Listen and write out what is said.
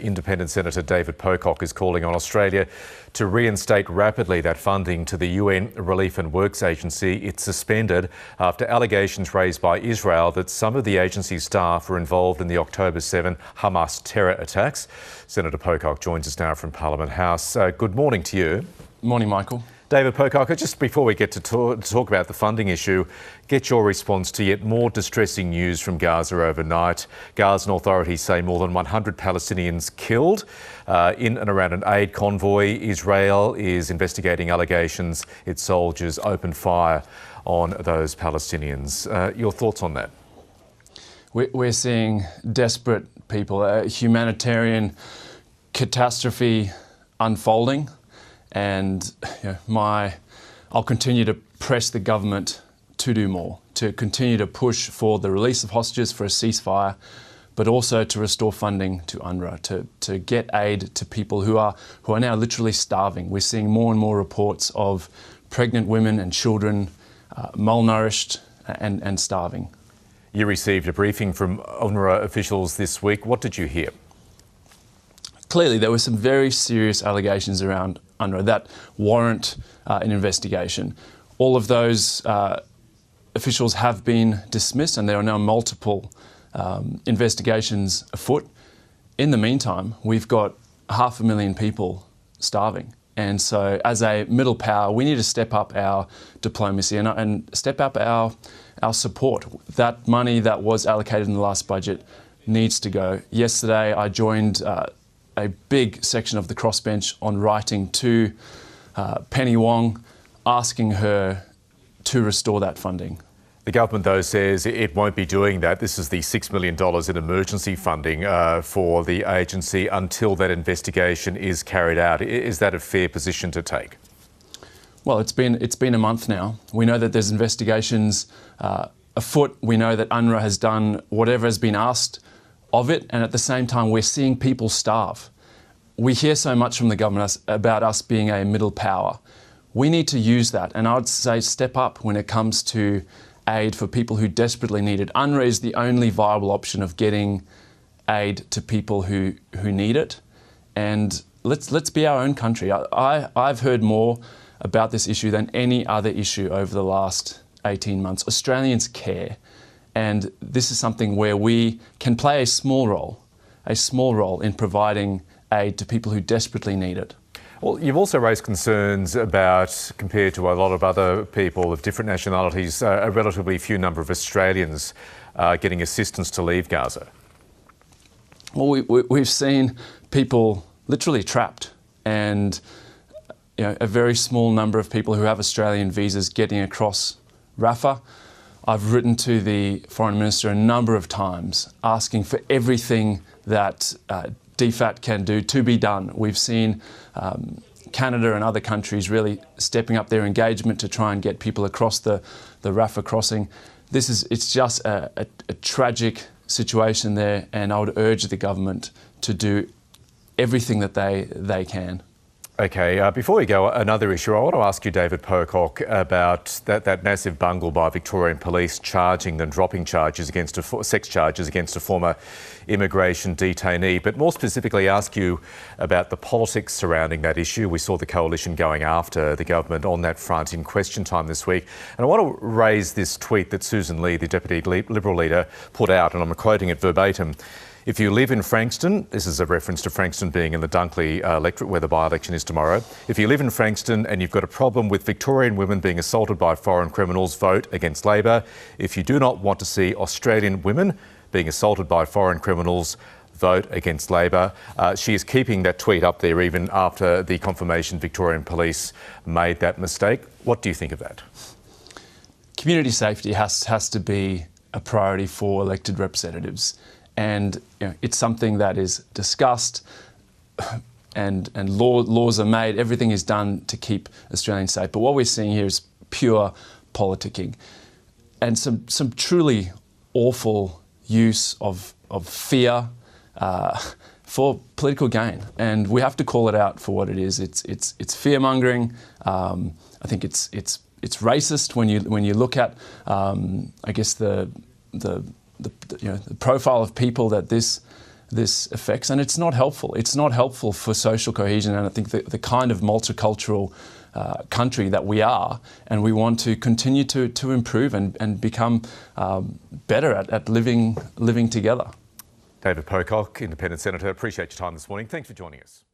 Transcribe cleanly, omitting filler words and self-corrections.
Independent Senator David Pocock is calling on Australia to reinstate rapidly that funding to the UN Relief and Works Agency. It's suspended after allegations raised by Israel that some of the agency's staff were involved in the October 7 Hamas terror attacks. Senator Pocock joins us now from Parliament House. Good morning to you. Morning, Michael. David Pocock, just before we get to talk about the funding issue, get your response to yet more distressing news from Gaza overnight. Gazan authorities say more than 100 Palestinians killed in and around an aid convoy. Israel is investigating allegations its soldiers opened fire on those Palestinians. Your thoughts on that? We're seeing desperate people, a humanitarian catastrophe unfolding. And I'll continue to press the government to do more, to continue to push for the release of hostages, for a ceasefire, but also to restore funding to UNRWA, to get aid to people who are now literally starving. We're seeing more and more reports of pregnant women and children malnourished and starving. You received a briefing from UNRWA officials this week. What did you hear? Clearly, there were some very serious allegations around UNRWA that warrant an investigation. All of those officials have been dismissed, and there are now multiple investigations afoot. In the meantime, we've got 500,000 people starving. And so as a middle power, we need to step up our diplomacy and step up our support. That money that was allocated in the last budget needs to go. Yesterday, I joined a big section of the crossbench on writing to Penny Wong, asking her to restore that funding. The government, though, says it won't be doing that. This is the $6 million in emergency funding for the agency until that investigation is carried out. Is that a fair position to take? Well, it's been a month now. We know that there's investigations afoot. We know that UNRWA has done whatever has been asked of it, and at the same time we're seeing people starve. We hear so much from the government about us being a middle power. We need to use that, and I'd say step up when it comes to aid for people who desperately need it. UNRWA is the only viable option of getting aid to people who need it, and let's be our own country. I've heard more about this issue than any other issue over the last 18 months. Australians care. And this is something where we can play a small role in providing aid to people who desperately need it. Well, you've also raised concerns about, compared to a lot of other people of different nationalities, a relatively few number of Australians getting assistance to leave Gaza. Well, we've seen people literally trapped, and a very small number of people who have Australian visas getting across Rafah. I've written to the Foreign Minister a number of times asking for everything that DFAT can do to be done. We've seen Canada and other countries really stepping up their engagement to try and get people across the Rafah crossing. It's just a tragic situation there, and I would urge the government to do everything that they can. Okay, before we go, another issue. I want to ask you, David Pocock, about that massive bungle by Victorian police charging and dropping sex charges against a former immigration detainee, but more specifically ask you about the politics surrounding that issue. We saw the coalition going after the government on that front in question time this week. And I want to raise this tweet that Susan Lee, the Deputy Liberal leader, put out, and I'm quoting it verbatim. If you live in Frankston, this is a reference to Frankston being in the Dunkley electorate where the by-election is tomorrow. If you live in Frankston and you've got a problem with Victorian women being assaulted by foreign criminals, vote against Labor. If you do not want to see Australian women being assaulted by foreign criminals, vote against Labor. She is keeping that tweet up there even after the confirmation Victorian police made that mistake. What do you think of that? Community safety has to be a priority for elected representatives. And it's something that is discussed, and laws are made. Everything is done to keep Australians safe. But what we're seeing here is pure politicking, and some truly awful use of fear for political gain. And we have to call it out for what it is. It's fear-mongering. I think it's racist when you look at I guess the profile of people that this this affects, and it's not helpful. It's not helpful for social cohesion, and I think the kind of multicultural country that we are, and we want to continue to improve and become better at living together. David Pocock, Independent Senator, appreciate your time this morning. Thanks for joining us.